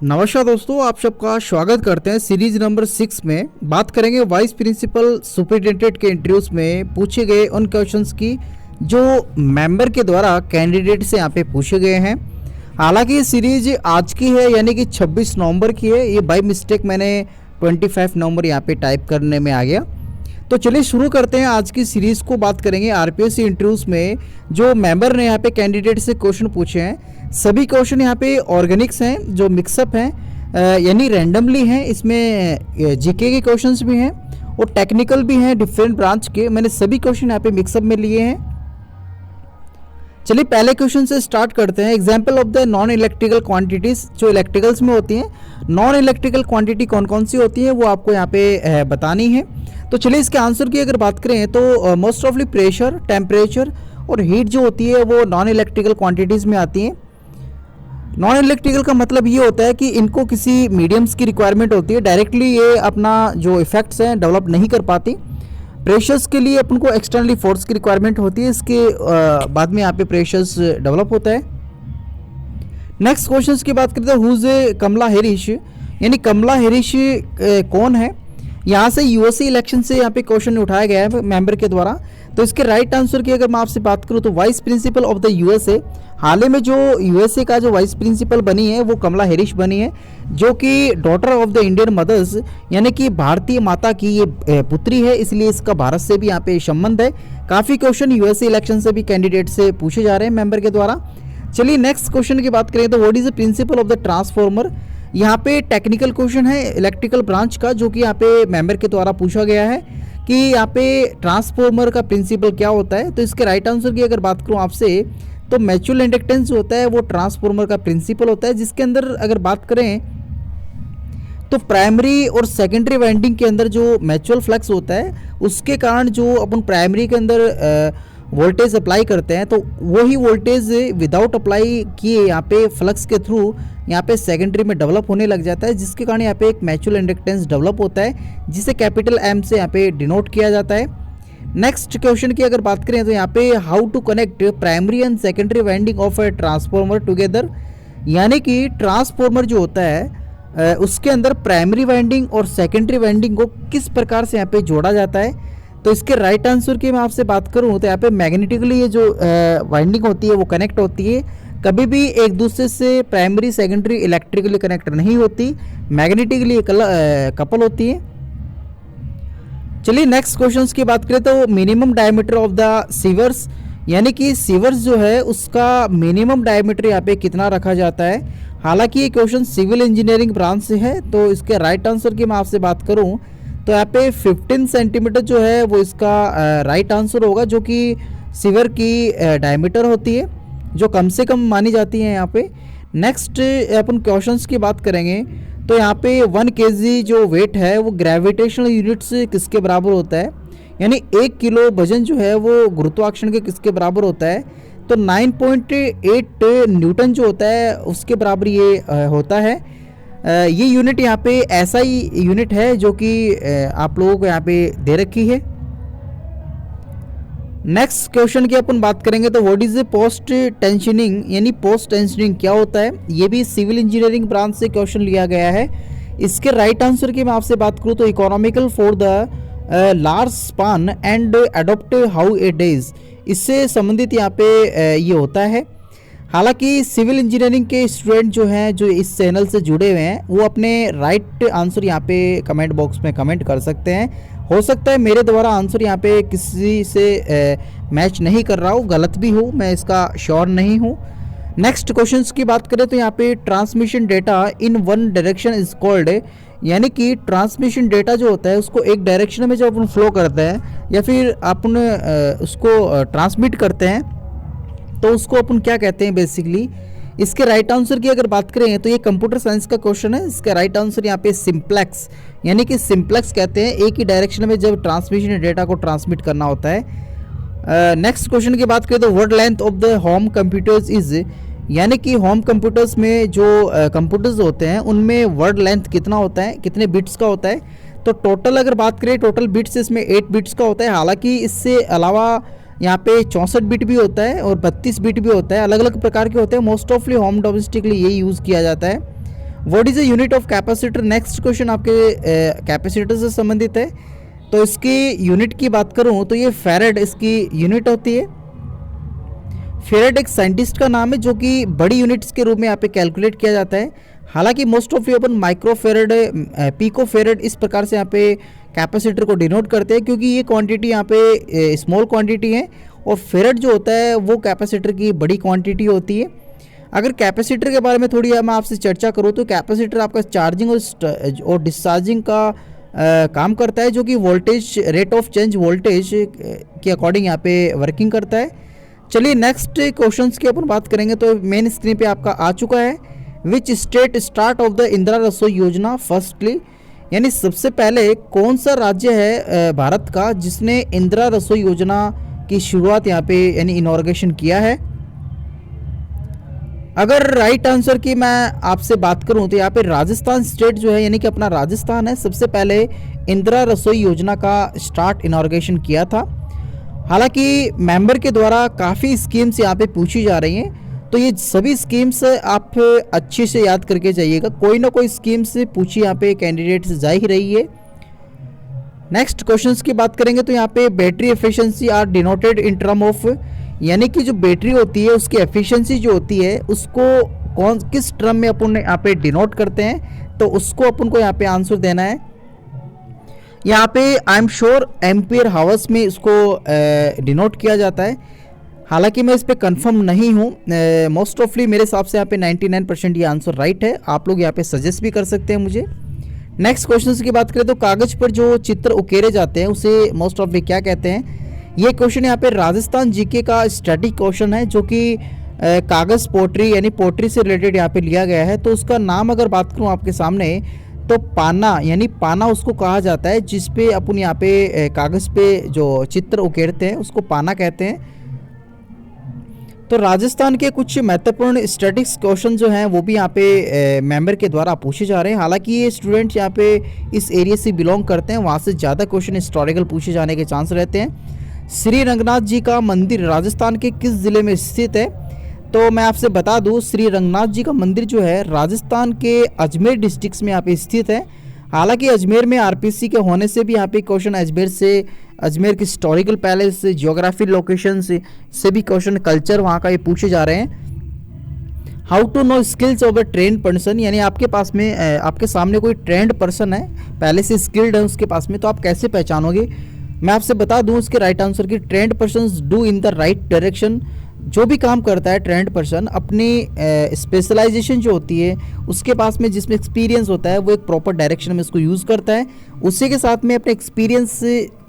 नमस्कार दोस्तों, आप सबका स्वागत करते हैं। सीरीज नंबर 6 में बात करेंगे वाइस प्रिंसिपल सुपरिटेंडेंट के इंटरव्यूज में पूछे गए उन क्वेश्चंस की जो मेंबर के द्वारा कैंडिडेट से यहाँ पे पूछे गए हैं। हालांकि ये सीरीज आज की है, यानी कि 26 नवंबर की है। ये बाय मिस्टेक मैंने 25 नवंबर यहाँ पे टाइप करने में आ गया। तो चलिए शुरू करते हैं आज की सीरीज़ को। बात करेंगे आरपीएससी इंटरव्यूज़ में जो मेंबर ने यहाँ पे कैंडिडेट से क्वेश्चन पूछे हैं। सभी क्वेश्चन यहाँ पे ऑर्गेनिक्स हैं, जो मिक्सअप हैं, यानी रैंडमली हैं। इसमें जीके के क्वेश्चंस भी हैं और टेक्निकल भी हैं, डिफरेंट ब्रांच के। मैंने सभी क्वेश्चन यहाँ पे मिक्सअप में लिए हैं। चलिए पहले क्वेश्चन से स्टार्ट करते हैं। Example of the non electrical quantities, जो इलेक्ट्रिकल्स में होती हैं। नॉन इलेक्ट्रिकल क्वांटिटी कौन कौन सी होती है वो आपको यहाँ पे बतानी है। तो चलिए इसके आंसर की अगर बात करें तो मोस्ट ऑफली प्रेशर, टेम्परेचर और हीट जो होती है वो नॉन इलेक्ट्रिकल क्वांटिटीज़ में आती हैं। नॉन इलेक्ट्रिकल का मतलब ये होता है कि इनको किसी मीडियम्स की रिक्वायरमेंट होती है, डायरेक्टली ये अपना जो इफेक्ट्स हैं डेवलप नहीं कर पाती। प्रेशर्स के लिए अपन को एक्सटर्नली फोर्स की रिक्वायरमेंट होती है, इसके बाद में यहाँ पे प्रेशर्स डेवलप होता है। नेक्स्ट क्वेश्चन की बात करते हैं, हुज कमला हैरिस, यानी कमला हैरिस कौन है। यहाँ से यूएसए इलेक्शन से यहाँ पे क्वेश्चन उठाया गया है मेंबर के द्वारा। तो इसके राइट आंसर की अगर मैं आपसे बात करूँ तो vice principal of the USA, हाल ही में जो यूएसए का जो वाइस प्रिंसिपल बनी है वो कमला हैरिस बनी है, जो कि daughter of the Indian mothers, यानी कि भारतीय माता की ये पुत्री है, इसलिए इसका भारत से भी यहाँ पे संबंध है। काफ़ी क्वेश्चन यूएसए इलेक्शन से भी कैंडिडेट से पूछे जा रहे हैं मेंबर के द्वारा। चलिए नेक्स्ट क्वेश्चन की बात करें तो what is the principal of the transformer. यहाँ पे टेक्निकल क्वेश्चन है इलेक्ट्रिकल ब्रांच का, जो कि यहाँ पे मेंबर के द्वारा पूछा गया है कि यहाँ पे ट्रांसफॉर्मर का प्रिंसिपल क्या होता है। तो इसके राइट आंसर की अगर बात करूँ आपसे तो म्यूचुअल इंडक्टेंस होता है वो ट्रांसफॉर्मर का प्रिंसिपल होता है, जिसके अंदर अगर बात करें तो प्राइमरी और सेकेंडरी वाइंडिंग के अंदर जो म्यूचुअल फ्लक्स होता है उसके कारण जो अपन प्राइमरी के अंदर वोल्टेज अप्लाई करते हैं, तो वही वोल्टेज विदाउट अप्लाई किए यहाँ पे फ्लक्स के थ्रू यहाँ पे सेकेंडरी में डेवलप होने लग जाता है, जिसके कारण यहाँ पे एक म्यूचुअल इंडक्टेंस डेवलप होता है, जिसे कैपिटल एम से यहाँ पे डिनोट किया जाता है। नेक्स्ट क्वेश्चन की अगर बात करें तो यहाँ पे how to connect primary and secondary winding of a transformer together, यानी कि ट्रांसफॉर्मर जो होता है उसके अंदर प्राइमरी वाइंडिंग और सेकेंडरी वाइंडिंग को किस प्रकार से यहाँ पे जोड़ा जाता है। तो इसके राइट आंसर की मैं आपसे बात करूँ तो यहाँ पे मैग्नेटिकली ये जो वाइंडिंग होती है वो कनेक्ट होती है, कभी भी एक दूसरे से प्राइमरी सेकेंडरी इलेक्ट्रिकली कनेक्ट नहीं होती, मैग्नेटिकली कपल होती है। चलिए नेक्स्ट क्वेश्चंस की बात करें तो minimum diameter of the sewers, यानी कि सीवर्स जो है उसका मिनिमम डायमीटर यहाँ पे कितना रखा जाता है। हालांकि ये क्वेश्चन सिविल इंजीनियरिंग ब्रांच से है, तो इसके राइट आंसर की मैं आपसे बात करूँ तो यहाँ पे 15 सेंटीमीटर जो है वो इसका राइट आंसर होगा, जो कि सीवर की डायमीटर होती है, जो कम से कम मानी जाती है यहाँ पे। नेक्स्ट अपन क्वेश्चंस की बात करेंगे तो यहाँ पे 1 kg जो वेट है वो ग्रेविटेशनल यूनिट्स किसके बराबर होता है, यानी 1 किलो वजन जो है वो गुरुत्वाकर्षण के किसके बराबर होता है। तो 9.8 न्यूटन जो होता है उसके बराबर ये होता है। ये यूनिट यहाँ पे ऐसा ही यूनिट है जो कि आप लोगों को यहाँ पे दे रखी है। नेक्स्ट क्वेश्चन की अपन बात करेंगे तो व्हाट इज पोस्ट टेंशनिंग, यानी पोस्ट टेंशनिंग क्या होता है। ये भी सिविल इंजीनियरिंग ब्रांच से क्वेश्चन लिया गया है। इसके राइट आंसर की मैं आपसे बात करूँ तो economical for the large span and adopt how it is, इससे संबंधित यहाँ पे ये होता है। हालांकि सिविल इंजीनियरिंग के स्टूडेंट जो हैं जो इस चैनल से जुड़े हुए हैं वो अपने राइट आंसर यहाँ पे कमेंट बॉक्स में कमेंट कर सकते हैं। हो सकता है मेरे द्वारा आंसर यहाँ पे किसी से मैच नहीं कर रहा हूँ, गलत भी हो, मैं इसका श्योर नहीं हूँ। नेक्स्ट क्वेश्चंस की बात करें तो यहाँ पे transmission data in one direction is called, यानी कि ट्रांसमिशन डेटा जो होता है उसको एक डायरेक्शन में जब अपन फ्लो करते हैं या फिर अपन उसको ट्रांसमिट करते हैं तो उसको अपन क्या कहते हैं बेसिकली। इसके राइट आंसर की अगर बात करें तो ये कंप्यूटर साइंस का क्वेश्चन है। इसका राइट आंसर यहाँ पे सिंप्लेक्स, यानी कि सिंप्लेक्स कहते हैं एक ही डायरेक्शन में जब ट्रांसमिशन डेटा को ट्रांसमिट करना होता है। नेक्स्ट क्वेश्चन की बात करें तो word length of the home computers is, यानी कि होम कंप्यूटर्स में जो कंप्यूटर्स होते हैं उनमें वर्ड लेंथ कितना होता है, कितने बिट्स का होता है। तो टोटल अगर बात करें टोटल बिट्स इसमें 8 बिट्स का होता है। हालांकि इससे अलावा यहाँ पे 64 बिट भी होता है और 32 बिट भी होता है, अलग अलग प्रकार के होते हैं। मोस्ट ऑफली होम डोमेस्टिकली ये यूज़ किया जाता है। What is the unit of capacitor. Next question आपके कैपेसिटर से संबंधित है। तो इसकी यूनिट की बात करूं तो ये फैरेड इसकी यूनिट होती है। फैरेड एक साइंटिस्ट का नाम है जो कि बड़ी यूनिट्स के रूप में यहाँ पे कैलकुलेट किया जाता है। हालांकि most of you upon microfarad, picofarad इस प्रकार से यहाँ पे कैपेसिटर को डिनोट करते हैं, क्योंकि ये क्वांटिटी यहाँ पे स्मॉल क्वांटिटी है और फेरेड जो होता है वो कैपेसिटर की बड़ी क्वांटिटी होती है। अगर कैपेसिटर के बारे में थोड़ी मैं आपसे चर्चा करूँ तो कैपेसिटर आपका चार्जिंग और डिस्चार्जिंग का काम करता है, जो कि voltage, rate of change voltage के अकॉर्डिंग यहाँ पे वर्किंग करता है। चलिए नेक्स्ट क्वेश्चंस की अपन बात करेंगे। तो मेन स्क्रीन पे आपका आ चुका है, which state start of the Indira रसोई योजना फर्स्टली, यानी सबसे पहले कौन सा राज्य है भारत का जिसने इंदिरा रसोई योजना की शुरुआत यहाँ पे यानी इनॉर्गेशन किया है। अगर राइट आंसर की मैं आपसे बात करूं तो यहाँ पे राजस्थान स्टेट जो है यानी कि अपना राजस्थान है, सबसे पहले इंदिरा रसोई योजना का स्टार्ट इनॉर्गेशन किया था। हालांकि मेंबर के द्वारा काफ़ी स्कीम्स यहाँ पे पूछी जा रही हैं, तो ये सभी स्कीम्स आप अच्छे से याद करके जाइएगा, कोई ना कोई स्कीम्स पूछी यहाँ पे कैंडिडेट से जा ही रही है। नेक्स्ट क्वेश्चंस की बात करेंगे तो यहाँ पे battery efficiency are denoted in term of, यानी कि जो बैटरी होती है उसकी एफिशिएंसी जो होती है उसको किस टर्म में अपन यहाँ पे डिनोट करते हैं, तो उसको अपन को यहाँ पे आंसर देना है। यहाँ पे I am sure ampere hours में इसको डिनोट किया जाता है। हालांकि मैं इस पे कंफर्म नहीं हूँ, मोस्ट ऑफली मेरे हिसाब से यहाँ पे 99% ये आंसर राइट है। आप लोग यहाँ पे सजेस्ट भी कर सकते हैं मुझे। नेक्स्ट क्वेश्चन की बात करें तो कागज पर जो चित्र उकेरे जाते हैं उसे मोस्ट ऑफली क्या कहते हैं। ये क्वेश्चन यहाँ पे राजस्थान जीके का स्टैटिक क्वेश्चन है, जो कि कागज पोट्री यानी पोट्री से रिलेटेड यहाँ पे लिया गया है। तो उसका नाम अगर बात करूँ आपके सामने तो पाना, यानी पाना उसको कहा जाता है, जिस पे अपन यहाँ पे कागज पे जो चित्र उकेरते हैं उसको पाना कहते हैं। तो राजस्थान के कुछ महत्वपूर्ण स्टैटिक्स क्वेश्चन जो हैं वो भी यहाँ पे मेंबर के द्वारा पूछे जा रहे हैं। हालांकि ये स्टूडेंट यहाँ पे इस एरिया से बिलोंग करते हैं, वहाँ से ज़्यादा क्वेश्चन हिस्टोरिकल पूछे जाने के चांस रहते हैं। श्री रंगनाथ जी का मंदिर राजस्थान के किस ज़िले में स्थित है। तो मैं आपसे बता दूं श्री रंगनाथ जी का मंदिर जो है राजस्थान के अजमेर डिस्ट्रिक्ट में यहाँ पे स्थित है। हालांकि अजमेर में आरपीसी के होने से भी यहाँ पे क्वेश्चन अजमेर के हिस्टोरिकल पैलेस, जियोग्राफी लोकेशन से भी क्वेश्चन, कल्चर वहाँ का ये पूछे जा रहे हैं। How to know skills of a trained person, यानी आपके पास में आपके सामने कोई ट्रेंड पर्सन है, पहले से स्किल्ड है उसके पास में, तो आप कैसे पहचानोगे। मैं आपसे बता दूं उसके राइट आंसर की, trend persons do in the right direction. जो भी काम करता है ट्रेंड पर्सन अपनी स्पेशलाइजेशन जो होती है उसके पास में जिसमें एक्सपीरियंस होता है वो एक प्रॉपर डायरेक्शन में इसको यूज़ करता है। उसी के साथ में अपने एक्सपीरियंस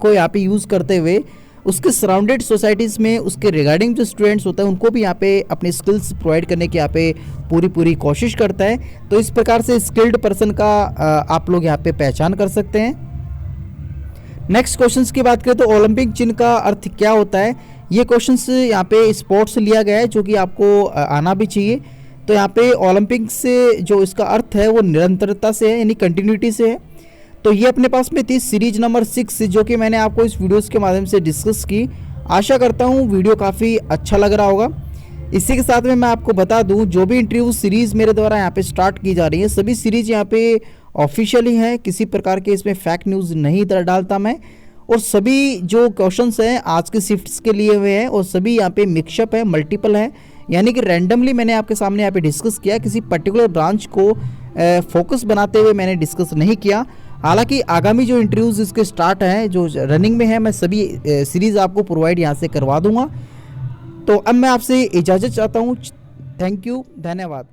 को यहाँ पे यूज़ करते हुए उसके सराउंडेड सोसाइटीज़ में उसके रिगार्डिंग जो स्टूडेंट्स होता है उनको भी यहाँ पे अपने स्किल्स प्रोवाइड करने की यहाँ पे पूरी कोशिश करता है। तो इस प्रकार से स्किल्ड पर्सन का आप लोग यहाँ पे पहचान कर सकते हैं। नेक्स्ट क्वेश्चंस की बात करें तो ओलंपिक चिन्ह का अर्थ क्या होता है। ये क्वेश्चंस यहाँ पे स्पोर्ट्स से लिया गया है, जो कि आपको आना भी चाहिए। तो यहाँ पे ओलंपिक से जो इसका अर्थ है वो निरंतरता से है, यानी कंटिन्यूटी से है। तो ये अपने पास में थी सीरीज नंबर 6, जो कि मैंने आपको इस वीडियोस के माध्यम से डिस्कस की। आशा करता हूँ वीडियो काफ़ी अच्छा लग रहा होगा। इसी के साथ में मैं आपको बता दूँ जो भी इंटरव्यू सीरीज़ मेरे द्वारा यहाँ पे स्टार्ट की जा रही है सभी सीरीज़ यहाँ पे ऑफिशियली हैं, किसी प्रकार के इसमें फैक्ट न्यूज़ नहीं डालता मैं। और सभी जो क्वेश्चंस हैं आज के शिफ्ट्स के लिए हुए हैं और सभी यहाँ पे मिक्सअप है, मल्टीपल है, यानी कि रैंडमली मैंने आपके सामने यहाँ पे डिस्कस किया, किसी पर्टिकुलर ब्रांच को फोकस बनाते हुए मैंने डिस्कस नहीं किया। हालांकि आगामी जो इंटरव्यूज़ इसके स्टार्ट हैं, जो रनिंग में है, मैं सभी सीरीज़ आपको प्रोवाइड यहाँ से करवा दूँगा। तो अब मैं आपसे इजाज़त चाहता हूँ। थैंक यू, धन्यवाद।